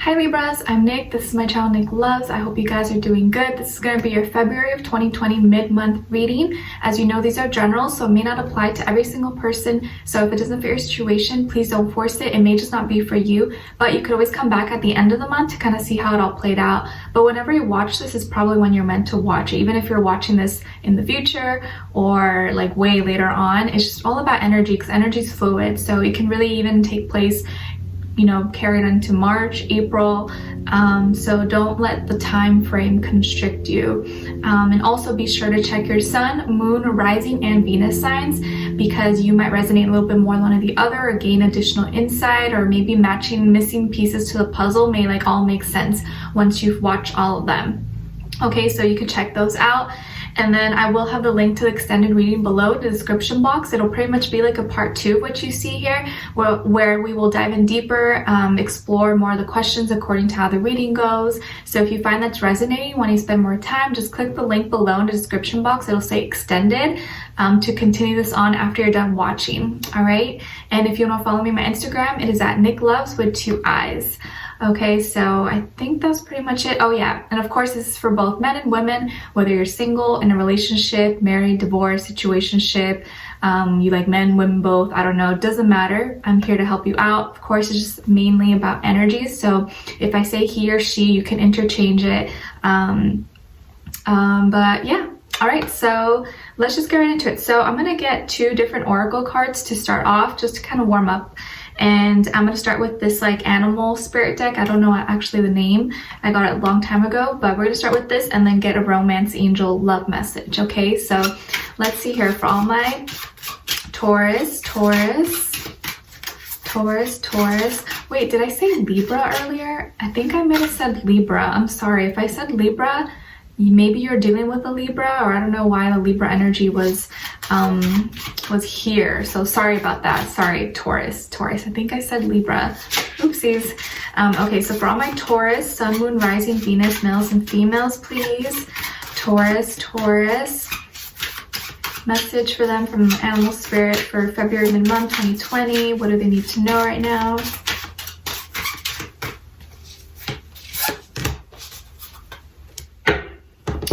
Hi Libras, I'm Nick. This is my channel NicLoves. I hope you guys are doing good. This is going to be your February of 2020 mid-month reading. As you know, these are general, so it may not apply to every single person. So if it doesn't fit your situation, please don't force it. It may just not be for you, but you could always come back at the end of the month to kind of see how it all played out. But whenever you watch this is probably when you're meant to watch it. Even if you're watching this in the future or like way later on, it's just all about energy because energy is fluid. So it can really even take place, you know, carried into March, April, so don't let the time frame constrict you. And also be sure to check your sun, moon, rising, and Venus signs because you might resonate a little bit more than one or the other or gain additional insight, or maybe matching missing pieces to the puzzle may like all make sense once you've watched all of them. Okay, so you can check those out. And then I will have the link to the extended reading below in the description box. It'll pretty much be like a part 2 of what you see here, where we will dive in deeper, explore more of the questions according to how the reading goes. So if you find that's resonating, when you spend more time, just click the link below in the description box. It'll say extended to continue this on after you're done watching. All right. And if you want to follow me on my Instagram, it is at NicLoves with 2 eyes. Okay, so I think that's pretty much it. Oh yeah, and of course this is for both men and women, whether you're single, in a relationship, married, divorced, situationship, you like men, women, both, I don't know, it doesn't matter. I'm here to help you out. Of course, it's just mainly about energies. So if I say he or she, you can interchange it. But yeah. All right, so let's just get right into it. So I'm gonna get 2 different oracle cards to start off, just to kind of warm up. And I'm going to start with this like animal spirit deck. I don't know actually the name. I got it a long time ago, but we're going to start with this and then get a romance angel love message. Okay, so let's see here for all my Taurus. Wait, did I say Libra earlier? I think I might have said Libra. I'm sorry. If I said Libra, maybe you're dealing with a Libra, or I don't know why the Libra energy was here. So sorry about that. Sorry, Taurus. I think I said Libra. Oopsies. Okay, so for all my Taurus, sun, moon, rising, Venus, males and females, please. Taurus. Message for them from Animal Spirit for February mid-month 2020. What do they need to know right now?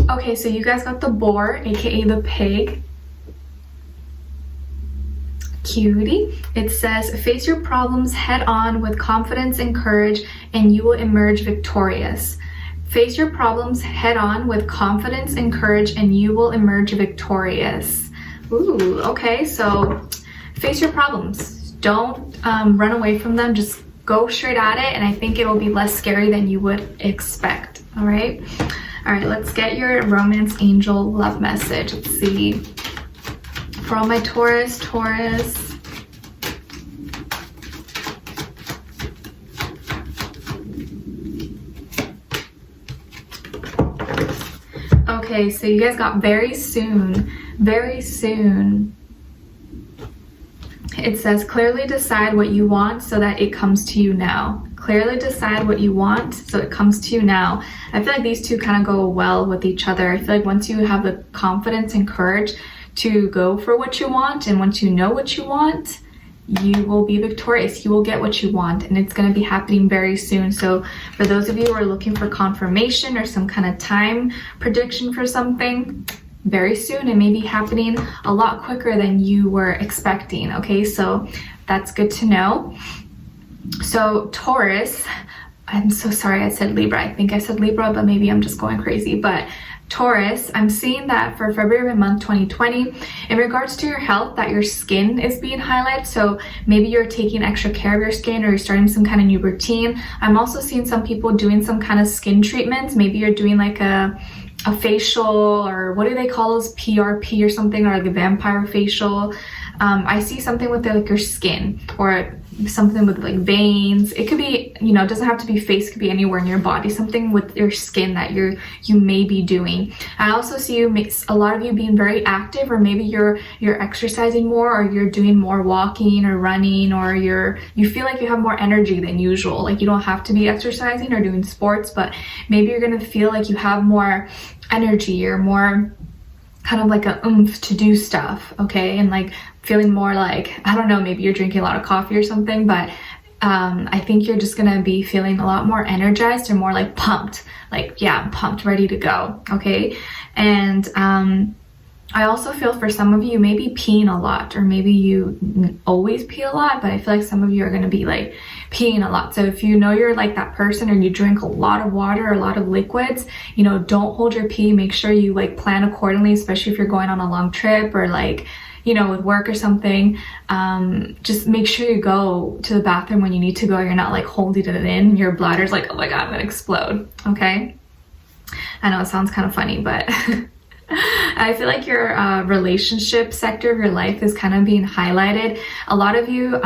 Okay, so you guys got the boar, aka the pig. Cutie. It says, face your problems head on with confidence and courage and you will emerge victorious. Face your problems head on with confidence and courage and you will emerge victorious. Ooh, okay, so face your problems. Don't run away from them. Just go straight at it, and I think it will be less scary than you would expect. All right. All right, let's get your romance angel love message. Let's see. For all my Taurus. Okay, so you guys got very soon. It says, clearly decide what you want so that it comes to you now. Clearly decide what you want so it comes to you now. I feel like these two kind of go well with each other. I feel like once you have the confidence and courage to go for what you want, and once you know what you want, you will be victorious. You will get what you want, and it's going to be happening very soon. So for those of you who are looking for confirmation or some kind of time prediction for something, very soon. It may be happening a lot quicker than you were expecting. Okay, so that's good to know. So Taurus, I'm so sorry I said Libra. I think I said Libra, but maybe I'm just going crazy. But Taurus, I'm seeing that for February month 2020, in regards to your health, that your skin is being highlighted. So maybe you're taking extra care of your skin, or you're starting some kind of new routine. I'm also seeing some people doing some kind of skin treatments. Maybe you're doing like a facial, or what do they call those, PRP or something, or like a vampire facial. I see something with like your skin, or something with like veins. It could be, you know, it doesn't have to be face, it could be anywhere in your body, something with your skin that you may be doing. I also see a lot of you being very active, or maybe you're exercising more, or you're doing more walking or running, or you feel like you have more energy than usual. Like you don't have to be exercising or doing sports, but maybe you're gonna feel like you have more energy, or more kind of like a oomph to do stuff. Okay, and like feeling more like, I don't know, maybe you're drinking a lot of coffee or something, but I think you're just gonna be feeling a lot more energized and more like pumped. Like, yeah, I'm pumped, ready to go, okay? And I also feel for some of you, maybe peeing a lot, or maybe you always pee a lot, but I feel like some of you are gonna be like peeing a lot. So if you know you're like that person and you drink a lot of water or a lot of liquids, you know, don't hold your pee. Make sure you like plan accordingly, especially if you're going on a long trip or like, you know, with work or something. Just make sure you go to the bathroom when you need to go. You're not like holding it in. Your bladder's like, oh my God, I'm gonna explode, okay? I know it sounds kind of funny, but I feel like your relationship sector of your life is kind of being highlighted. A lot of you,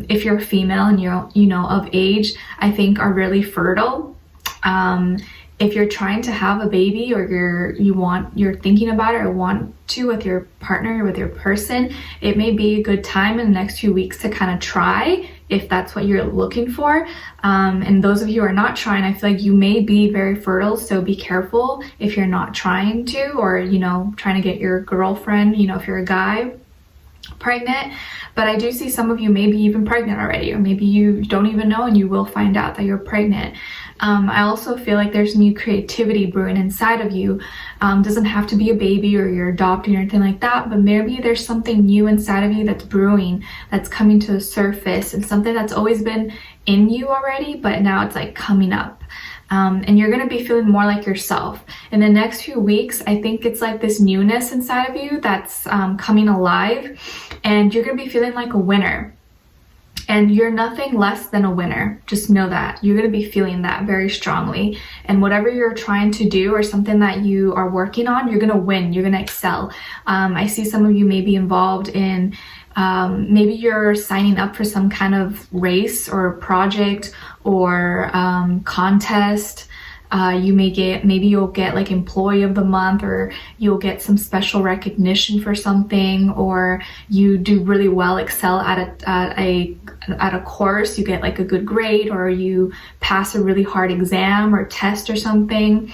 if you're female and you're, you know, of age, I think are really fertile. If you're trying to have a baby, or you're thinking about it or want to with your partner or with your person, it may be a good time in the next few weeks to kind of try if that's what you're looking for. And those of you who are not trying, I feel like you may be very fertile, so be careful if you're not trying to, or, you know, trying to get your girlfriend, you know, if you're a guy, pregnant. But I do see some of you maybe even pregnant already, or maybe you don't even know and you will find out that you're pregnant. I also feel like there's new creativity brewing inside of you. Doesn't have to be a baby or you're adopting or anything like that, but maybe there's something new inside of you that's brewing, that's coming to the surface, and something that's always been in you already, but now it's like coming up. And you're gonna be feeling more like yourself. In the next few weeks, I think it's like this newness inside of you that's coming alive, and you're gonna be feeling like a winner. And you're nothing less than a winner. Just know that. You're going to be feeling that very strongly. And whatever you're trying to do or something that you are working on, you're going to win. You're going to excel. I see some of you may be involved in, maybe you're signing up for some kind of race or project or contest. Maybe you'll get like employee of the month, or you'll get some special recognition for something, or you do really well, excel at a course, you get like a good grade, or you pass a really hard exam or test or something.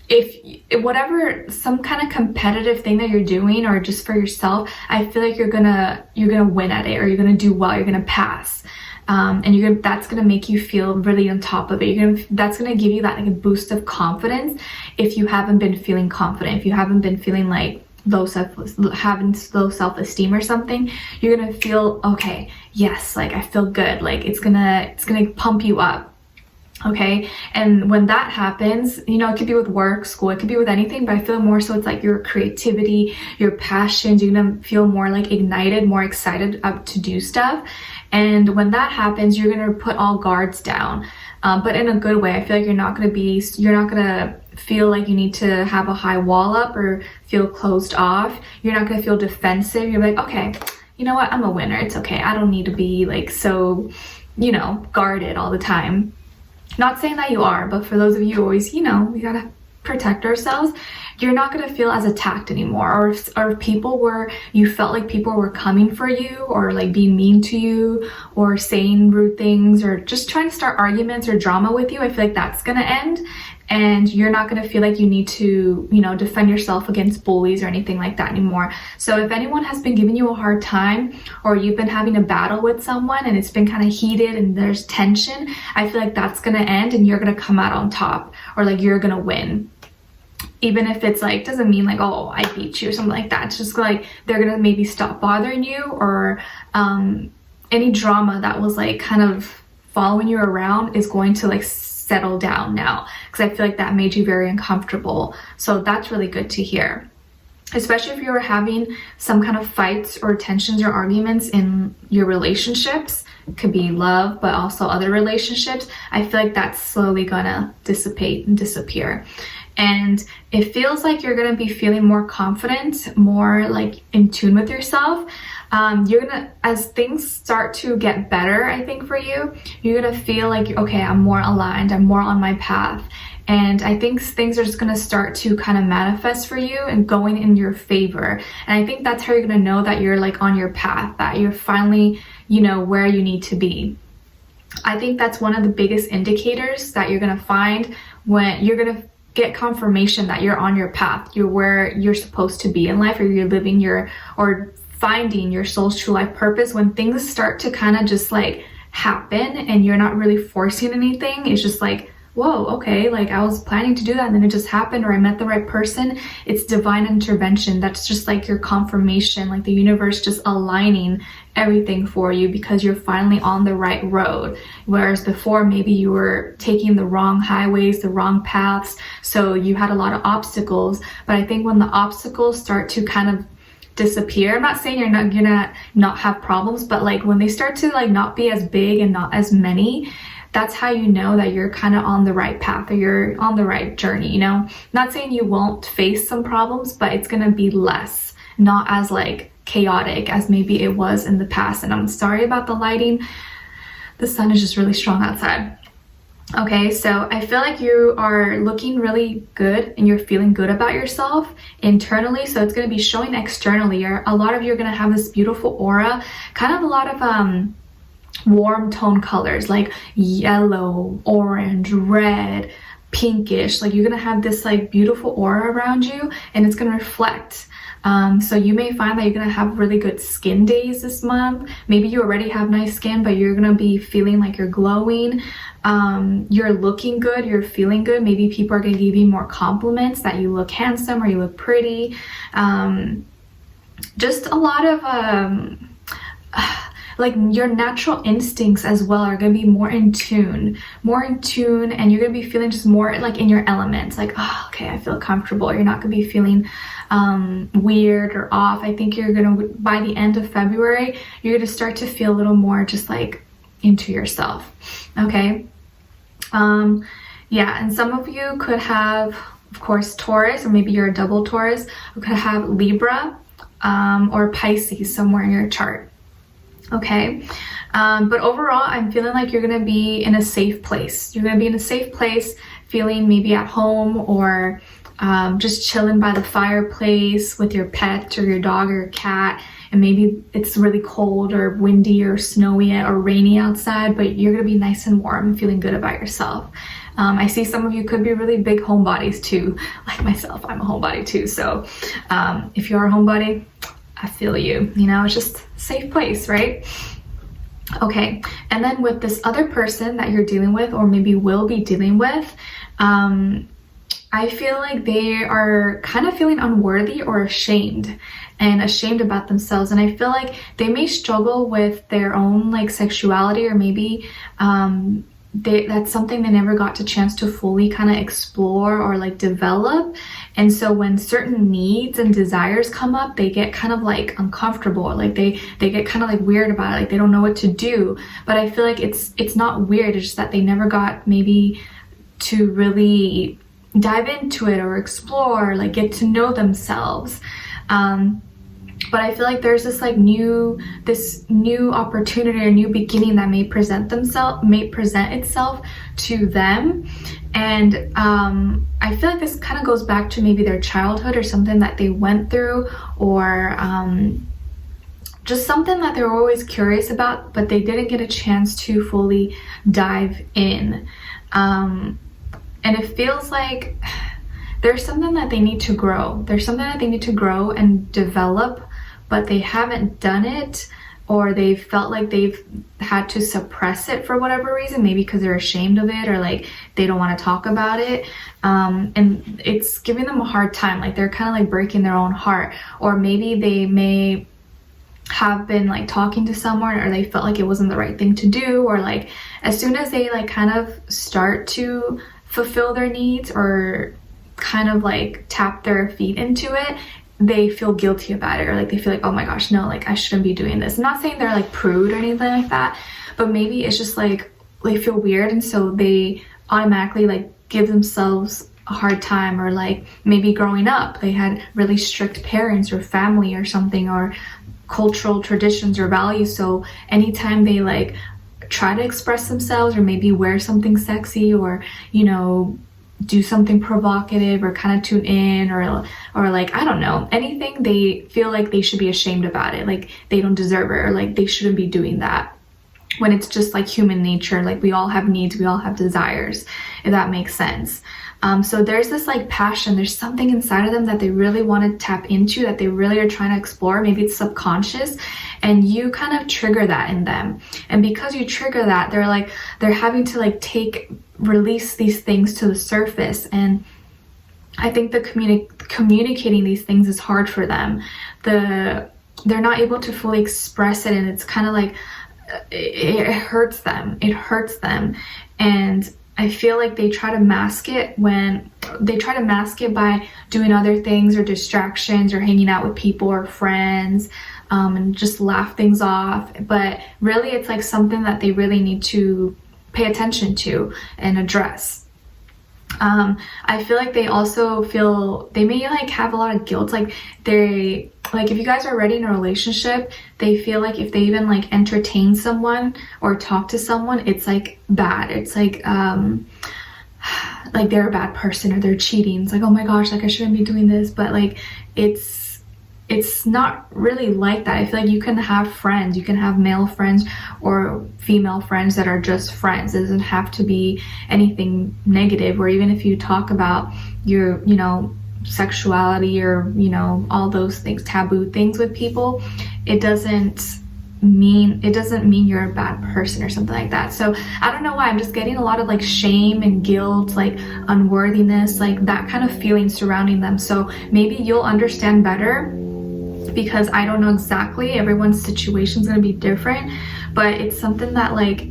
If whatever, some kind of competitive thing that you're doing, or just for yourself, I feel like you're gonna win at it, or you're gonna do well, you're gonna pass. And that's gonna make you feel really on top of it. That's gonna give you that like a boost of confidence. If you haven't been feeling confident, if you haven't been feeling like having low self-esteem or something, you're gonna feel, okay, yes, like I feel good. Like it's gonna pump you up. Okay, and when that happens, you know, it could be with work, school, it could be with anything, but I feel more so it's like your creativity, your passions, you're gonna feel more like ignited, more excited up to do stuff. And when that happens, you're gonna put all guards down, but in a good way. I feel like you're not gonna feel like you need to have a high wall up or feel closed off. You're not gonna feel defensive. You're like, okay, you know what, I'm a winner, it's okay. I don't need to be like so, you know, guarded all the time. Not saying that you are, but for those of you who always, you know, we gotta protect ourselves, you're not gonna feel as attacked anymore. Or if you felt like people were coming for you, or like being mean to you, or saying rude things, or just trying to start arguments or drama with you, I feel like that's gonna end. And you're not gonna feel like you need to, you know, defend yourself against bullies or anything like that anymore. So if anyone has been giving you a hard time, or you've been having a battle with someone and it's been kind of heated and there's tension, I feel like that's gonna end and you're gonna come out on top, or like you're gonna win. Even if it's like, doesn't mean like, oh, I beat you or something like that. It's just like they're gonna maybe stop bothering you, or any drama that was like kind of following you around is going to like settle down now, because I feel like that made you very uncomfortable. So that's really good to hear, especially if you were having some kind of fights or tensions or arguments in your relationships. It could be love, but also other relationships. I feel like that's slowly gonna dissipate and disappear. And it feels like you're gonna be feeling more confident, more like in tune with yourself. As things start to get better, I think for you, you're gonna feel like, okay, I'm more aligned, I'm more on my path. And I think things are just gonna start to kind of manifest for you and going in your favor. And I think that's how you're gonna know that you're like on your path, that you're finally, you know, where you need to be. I think that's one of the biggest indicators that you're gonna find when you're gonna get confirmation that you're on your path, you're where you're supposed to be in life, or you're living or finding your soul's true life purpose, when things start to kind of just like happen and you're not really forcing anything, it's just like, whoa, okay, like I was planning to do that and then it just happened, or I met the right person. It's divine intervention. That's just like your confirmation, like the universe just aligning everything for you because you're finally on the right road. Whereas before, maybe you were taking the wrong highways, the wrong paths, so you had a lot of obstacles. But I think when the obstacles start to kind of disappear, I'm not saying you're not gonna not have problems, but like when they start to like not be as big and not as many, that's how you know that you're kind of on the right path or you're on the right journey, you know? Not saying you won't face some problems, but it's gonna be less, not as like chaotic as maybe it was in the past. And I'm sorry about the lighting. The sun is just really strong outside. Okay, so I feel like you are looking really good and you're feeling good about yourself internally. So it's going to be showing externally. A lot of you are going to have this beautiful aura, kind of a lot of warm tone colors like yellow, orange, red, pinkish. Like you're going to have this like beautiful aura around you, and it's going to reflect. So you may find that you're gonna have really good skin days this month. Maybe you already have nice skin, but you're gonna be feeling like you're glowing. You're looking good, you're feeling good. Maybe people are gonna give you more compliments that you look handsome or you look pretty. Just a lot of like your natural instincts as well are going to be more in tune, and you're going to be feeling just more like in your elements, like, oh, okay, I feel comfortable. You're not going to be feeling weird or off. I think you're going to, by the end of February, you're going to start to feel a little more just like into yourself. Okay. Yeah, and some of you could have, of course, Taurus, or maybe you're a double Taurus, who could have Libra or Pisces somewhere in your chart. Okay, but overall, I'm feeling like you're gonna be in a safe place. You're gonna be in a safe place, feeling maybe at home, or just chilling by the fireplace with your pet or your dog or your cat. And maybe it's really cold or windy or snowy or rainy outside, but you're gonna be nice and warm and feeling good about yourself. I see some of you could be really big homebodies too, like myself. I'm a homebody too. So if you're a homebody, I feel you, you know, it's just a safe place, right? Okay, and then with this other person that you're dealing with, or maybe will be dealing with, I feel like they are kind of feeling unworthy or ashamed about themselves. And I feel like they may struggle with their own like sexuality, or maybe that's something they never got the chance to fully kind of explore or like develop. And so when certain needs and desires come up, they get kind of like uncomfortable, or like they get kind of like weird about it, like they don't know what to do. But I feel like it's not weird, it's just that they never got maybe to really dive into it or explore, like get to know themselves. But I feel like there's this new opportunity or new beginning that may present itself to them. And I feel like this kind of goes back to maybe their childhood, or something that they went through, or just something that they were always curious about, but they didn't get a chance to fully dive in. And it feels like there's something that they need to grow. There's something that they need to grow and develop, but they haven't done it, or they felt like they've had to suppress it for whatever reason, maybe because they're ashamed of it, or like they don't want to talk about it. And it's giving them a hard time, like they're kind of like breaking their own heart. Or maybe they may have been like talking to someone, or they felt like it wasn't the right thing to do, or like as soon as they like kind of start to fulfill their needs or kind of like tap their feet into it, they feel guilty about it, or like they feel like, oh my gosh, no, like I shouldn't be doing this. I'm not saying they're like prude or anything like that, but maybe it's just like they feel weird, and so they automatically like give themselves a hard time. Or like maybe growing up they had really strict parents or family or something, or cultural traditions or values, so anytime they like try to express themselves, or maybe wear something sexy, or you know, do something provocative, or kind of tune in, or like, I don't know, anything, they feel like they should be ashamed about it, like they don't deserve it, or like they shouldn't be doing that, when it's just like human nature. Like we all have needs, we all have desires, if that makes sense. So there's this like passion, there's something inside of them that they really want to tap into, that they really are trying to explore. Maybe it's subconscious, and you kind of trigger that in them. And because you trigger that, they're having to like release these things to the surface. And I think the communicating these things is hard for them. They're not able to fully express it, and it's kind of like it hurts them. It hurts them. And I feel like they try to mask it by doing other things or distractions or hanging out with people or friends, and just laugh things off. But really it's like something that they really need to pay attention to and address. I feel like they also they may like have a lot of guilt. Like if you guys are already in a relationship, they feel like if they even like entertain someone or talk to someone, it's like bad. It's like they're a bad person or they're cheating. It's like, oh my gosh, like I shouldn't be doing this. But like it's not really like that. I feel like you can have friends, you can have male friends or female friends that are just friends. It doesn't have to be anything negative. Or even if you talk about your, sexuality or, all those things, taboo things with people, it doesn't mean you're a bad person or something like that. So I don't know why I'm just getting a lot of like shame and guilt, like unworthiness, like that kind of feeling surrounding them. So maybe you'll understand better, because I don't know exactly, everyone's situation is going to be different, but it's something that like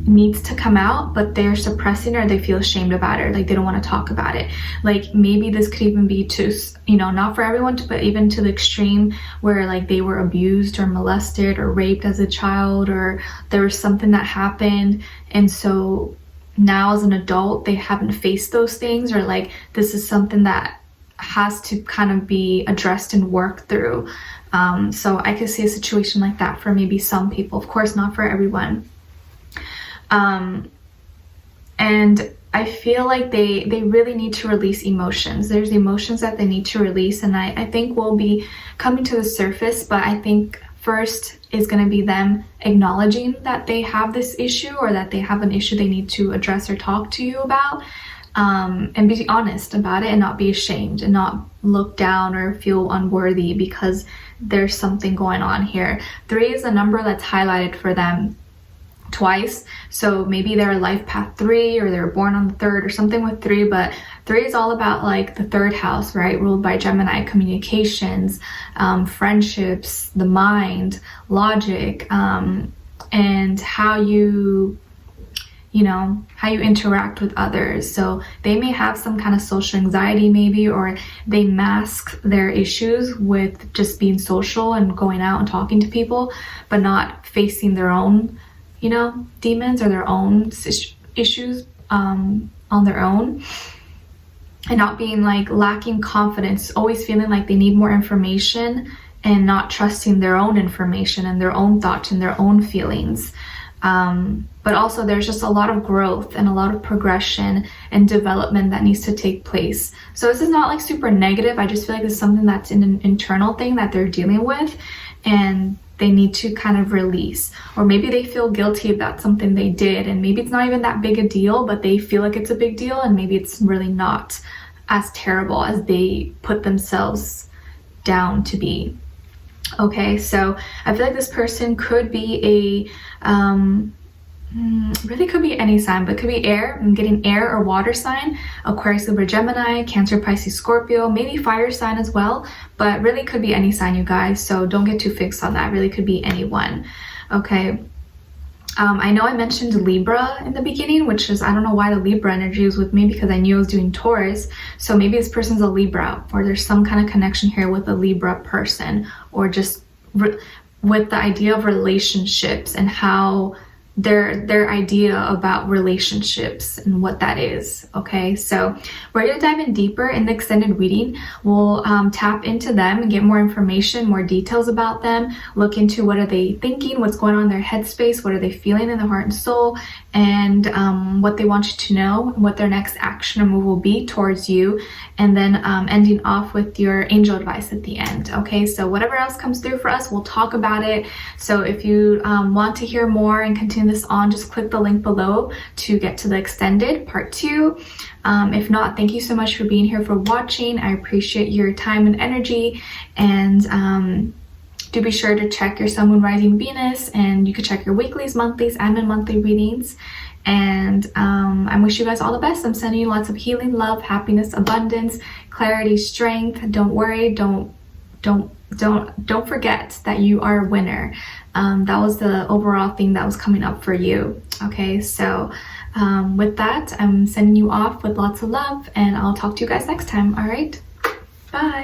needs to come out, but they're suppressing it, or they feel ashamed about it, or like they don't want to talk about it. Like maybe this could even be to, not for everyone, but even to the extreme where like they were abused or molested or raped as a child, or there was something that happened, and so now as an adult they haven't faced those things, or like this is something that has to kind of be addressed and worked through. So I could see a situation like that for maybe some people, of course not for everyone. And I feel like they really need to release emotions. There's emotions that they need to release, and I think will be coming to the surface, but I think first is going to be them acknowledging that they have this issue, or that they have an issue they need to address or talk to you about. And be honest about it, and not be ashamed, and not look down or feel unworthy because there's something going on here. 3 is a number that's highlighted for them twice, so maybe they're a life path 3, or they're born on the 3rd or something with 3. But 3 is all about like the 3rd house, right, ruled by Gemini, communications, friendships, the mind, logic, and how you interact with others. So they may have some kind of social anxiety maybe, or they mask their issues with just being social and going out and talking to people, but not facing their own, demons or their own issues on their own, and not being like lacking confidence, always feeling like they need more information and not trusting their own information and their own thoughts and their own feelings. But also there's just a lot of growth and a lot of progression and development that needs to take place. So this is not like super negative. I just feel like it's something that's an internal thing that they're dealing with, and they need to kind of release. Or maybe they feel guilty about something they did, and maybe it's not even that big a deal, but they feel like it's a big deal, and maybe it's really not as terrible as they put themselves down to be. Okay, so I feel like this person could be really could be any sign, but could be air. I'm getting air or water sign, Aquarius, Libra, Gemini, Cancer, Pisces, Scorpio, maybe fire sign as well, but really could be any sign, you guys. So don't get too fixed on that. Really could be anyone. Okay. I know I mentioned Libra in the beginning, which is, I don't know why the Libra energy was with me, because I knew I was doing Taurus. So maybe this person's a Libra, or there's some kind of connection here with a Libra person, or just with the idea of relationships and how their idea about relationships and what that is. Okay, so we're gonna dive in deeper in the extended reading. We'll tap into them and get more information, more details about them, look into what are they thinking, what's going on in their headspace, what are they feeling in their heart and soul, and what they want you to know, and what their next action or move will be towards you, and then ending off with your angel advice at the end. Okay, so whatever else comes through for us, we'll talk about it. So if you want to hear more and continue continuing this on, just click the link below to get to the extended part 2. If not, thank you so much for being here, for watching. I appreciate your time and energy. And do be sure to check your Sun, Moon, Rising, Venus, and you can check your weeklies, monthlies, and monthly readings. And I wish you guys all the best. I'm sending you lots of healing, love, happiness, abundance, clarity, strength. Don't worry. Don't forget that you are a winner. That was the overall thing that was coming up for you. Okay, so with that, I'm sending you off with lots of love, and I'll talk to you guys next time. All right, bye.